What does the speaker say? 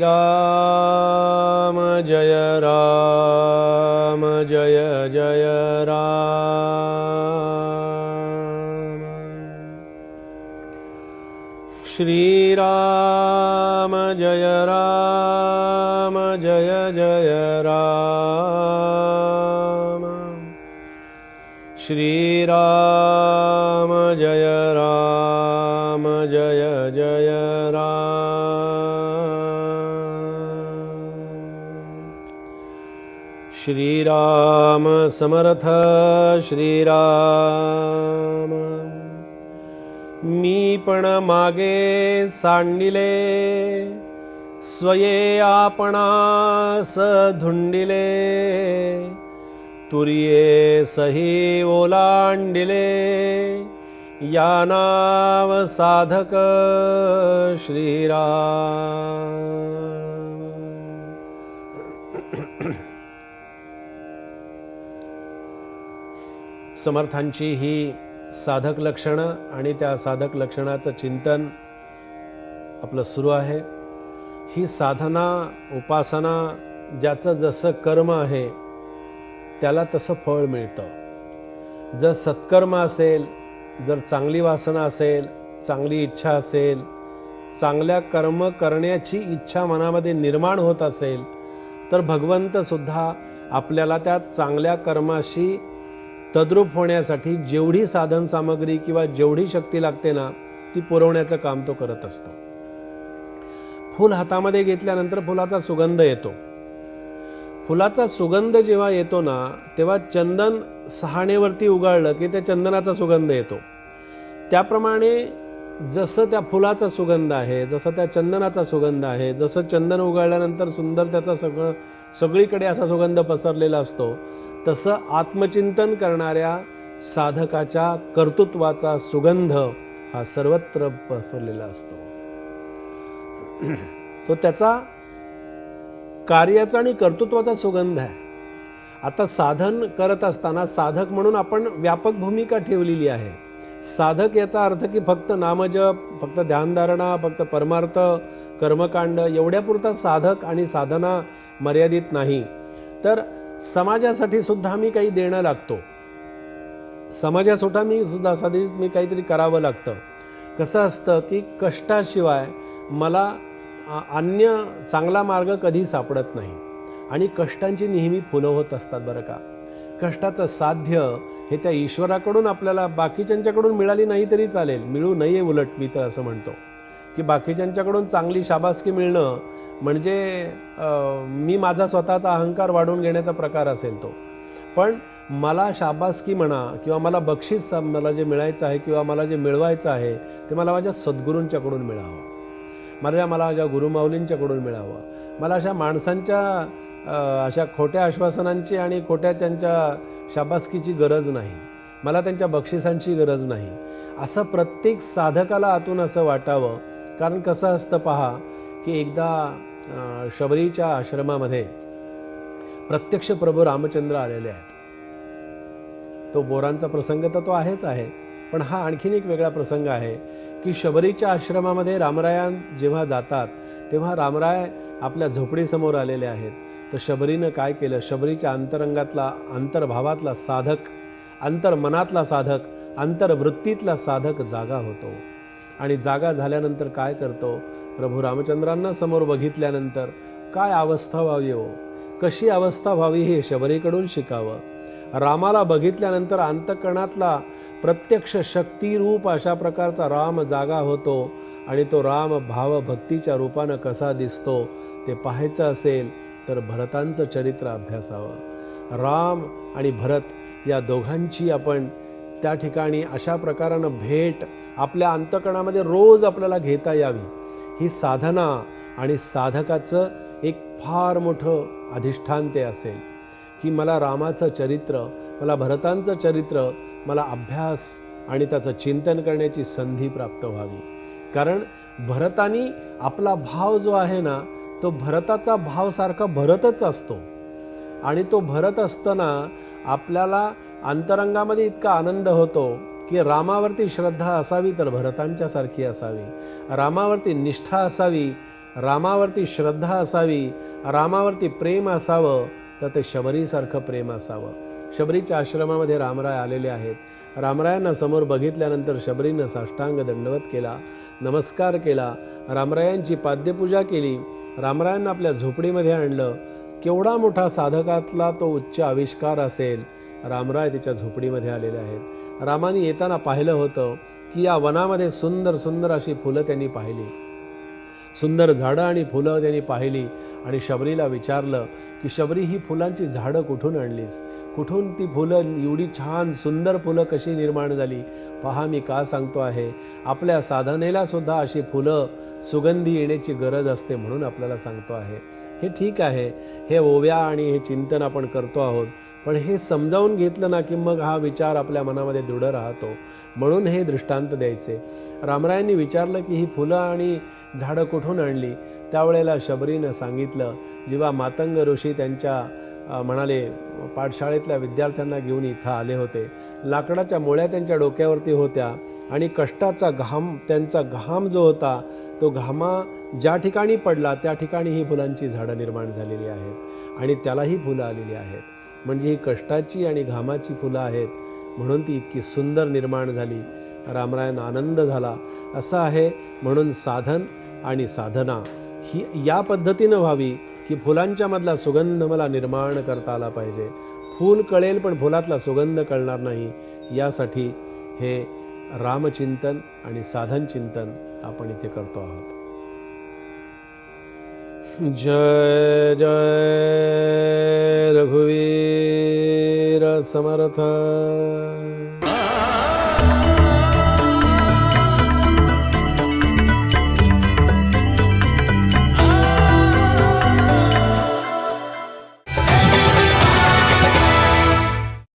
राम जय जय राम। श्री राम जय जय राम। श्री राम जय जय राम। श्री राम समर्थ श्री राम। मी पण मागे सांडिले, स्वये आपणास धुंडिले, तुरिये सही ओलांडिले, या नाव साधक श्रीराम। समर्थांची ही साधक लक्षणं आणि त्या साधक लक्षणाचं चिंतन आपलं सुरू आहे। ही साधना उपासना ज्याचं जसं कर्म आहे त्याला तसं फळ मिळतं। जर सत्कर्म असेल, जर चांगली वासना असेल, चांगली इच्छा असेल, चांगल्या कर्म करण्याची इच्छा मनामध्ये निर्माण होत असेल, तर भगवंत सुद्धा आपल्याला त्या चांगल्या कर्माशी तद्रूप होण्यासाठी जेवढी साधन सामग्री किंवा जेवढी शक्ती लागते ना, ती पुरवण्याचं काम तो करत असतो। फूल हातामध्ये घेतल्यानंतर फुलाचा सुगंध येतो। फुलाचा सुगंध जेव्हा येतो ना, तेव्हा चंदन सहाणेवरती उगाळलं की त्या चंदनाचा सुगंध येतो। त्याप्रमाणे जसं त्या फुलाचा सुगंध आहे, जसं त्या चंदनाचा सुगंध आहे, जसं चंदन उगाळल्यानंतर सुंदर त्याचा सगळीकडे असा सुगंध पसरलेला असतो, तसं आत्मचिंतन करणाऱ्या साधकाच्या कर्तृत्वाचा सुगंध हा सर्वत्र पसरलेला असतो। तो त्याचा कार्याचा आणि कर्तृत्वाचा सुगंध आहे। आता साधन करत असताना साधक म्हणून आपण व्यापक भूमिका ठेवलेली आहे। साधक याचा अर्थ की फक्त नामजप, फक्त ध्यानधारणा, फक्त परमार्थ कर्मकांड एवढ्यापुरता साधक आणि साधना मर्यादित नाही, तर समाजासाठी सुद्धा मी काही देणं लागतो। समाजासाठी मी काहीतरी करावं लागतं। कसं असतं की कष्टाशिवाय मला अन्य चांगला मार्ग कधी सापडत नाही आणि कष्टांची नेहमी फुलं होत असतात बरं का। कष्टाचं साध्य हे त्या ईश्वराकडून आपल्याला बाकीच्यांच्याकडून मिळाली नाही तरी चालेल, मिळू नये। उलट मी तर असं म्हणतो की बाकीच्यांच्याकडून चांगली शाबासकी मिळणं म्हणजे मी माझा स्वतःचा अहंकार वाढवून घेण्याचा प्रकार असेल तो। पण मला शाबासकी म्हणा किंवा मला बक्षीस मला जे मिळायचं आहे किंवा मला जे मिळवायचं आहे ते मला माझ्या सद्गुरूंच्याकडून मिळावं, मला माझ्या गुरुमाऊलींच्याकडून मिळावं। मला अशा माणसांच्या अशा खोट्या आश्वासनांची आणि खोट्या त्यांच्या शाबासकीची गरज नाही, मला त्यांच्या बक्षिसांची गरज नाही, असं प्रत्येक साधकाला आतून असं वाटावं। कारण कसं असतं पहा की एकदा शबरीच्या आश्रमामध्ये प्रत्यक्ष प्रभू रामचंद्र आलेले आहेत। तो बोरांचा प्रसंग तर तो आहेच आहे, पण हा आणखीन एक वेगळा प्रसंग आहे की शबरीच्या आश्रमामध्ये रामराया जेव्हा जातात तेव्हा रामराय आपल्या झोपडीसमोर आलेले आहेत। तर शबरीनं काय केलं, शबरीच्या अंतरंगातला अंतर्भावातला साधक, अंतर्मनातला साधक, अंतर्वृत्तीतला साधक जागा होतो आणि जागा झाल्यानंतर काय करतो, प्रभू रामचंद्रांना समोर बघितल्यानंतर काय अवस्था व्हावी हो, कशी अवस्था व्हावी हे शबरीकडून शिकावं। रामाला बघितल्यानंतर अंतःकरणातला प्रत्यक्ष शक्तिरूप अशा प्रकारचा राम जागा होतो आणि तो राम भाव भक्तीच्या रूपानं कसा दिसतो ते पाहायचं असेल तर भरतांचं चरित्र अभ्यासावं। राम आणि भरत या दोघांची आपण त्या ठिकाणी अशा प्रकारानं भेट आपल्या अंतःकरणामध्ये रोज आपल्याला घेता यावी, ही साधना आणि साधकाचं एक फार मोठं अधिष्ठान ते असेल की मला रामाचं चरित्र, मला भरतांचं चरित्र, मला अभ्यास आणि त्याचं चिंतन करण्याची संधी प्राप्त व्हावी। कारण भरतानी आपला भाव जो आहे ना, तो भरताचा भावसारखा भरतच असतो आणि तो भरत असताना आपल्याला अंतरंगामध्ये इतका आनंद होतो की रामावरती श्रद्धा असावी तर भरतांच्या सारखी असावी, रामावरती निष्ठा असावी रामावरती श्रद्धा असावी, रामावरती प्रेम असावं, तर ते शबरीसारखं प्रेम असावं. शबरीच्या आश्रमामध्ये रामराय आलेले आहेत. रामरायांना समोर बघितल्यानंतर शबरीनं साष्टांग दंडवत केला, नमस्कार केला, रामरायांची पाद्यपूजा केली, रामरायांना आपल्या झोपडीमध्ये आणलं. केवढा मोठा साधकातला तो उच्च आविष्कार असेल. रामराय तिच्या झोपडीमध्ये आलेले आहेत. रामाने येताना पाहिलं होतं की या वनामध्ये सुंदर सुंदर अशी फुलं त्यांनी पाहिली, सुंदर झाडं आणि फुलं त्यांनी पाहिली. आणि शबरीला विचारलं की शबरी, ही फुलांची झाडं कुठून आणलीस? कुठून ती फुलं, एवढी छान सुंदर फुलं कशी निर्माण झाली? पहा, मी का सांगतो आहे, आपल्या साधनेला सुद्धा अशी फुलं सुगंधी येण्याची गरज असते, म्हणून आपल्याला सांगतो आहे. हे ठीक आहे, हे ओव्या आणि हे चिंतन आपण करतो आहोत, पण हे समजावून घेतलं ना की मग हा विचार आपल्या मनामध्ये दृढ राहतो. म्हणून हे दृष्टांत द्यायचे. रामरायांनी विचारलं की ही फुलं आणि झाडं कुठून आणली? त्यावेळेला शबरीनं सांगितलं, जेव्हा मातंग ऋषी त्यांच्या म्हणाले पाठशाळेतल्या विद्यार्थ्यांना घेऊन इथं आले होते, लाकडाच्या मोळ्या त्यांच्या डोक्यावरती होत्या आणि कष्टाचा घाम, त्यांचा घाम जो होता तो घामा ज्या ठिकाणी पडला त्या ठिकाणी ही फुलांची झाडं निर्माण झालेली आहेत आणि त्यालाही फुलं आलेली आहेत. म्हणजे ही कष्टाची आणि घामाची फुलं आहेत, म्हणून ती इतकी सुंदर निर्माण झाली. रामरायांना आनंद झाला. असं आहे. म्हणून साधन आणि साधना ही या पद्धतीनं व्हावी की फुलांच्या मधला सुगंध मला निर्माण करता आला पाहिजे. फूल कळेल पण फुलातला सुगंध कळणार नाही. यासाठी हे रामचिंतन आणि साधन चिंतन आपण इथे करतो आहोत. जय जय रघुवीर समर्थ.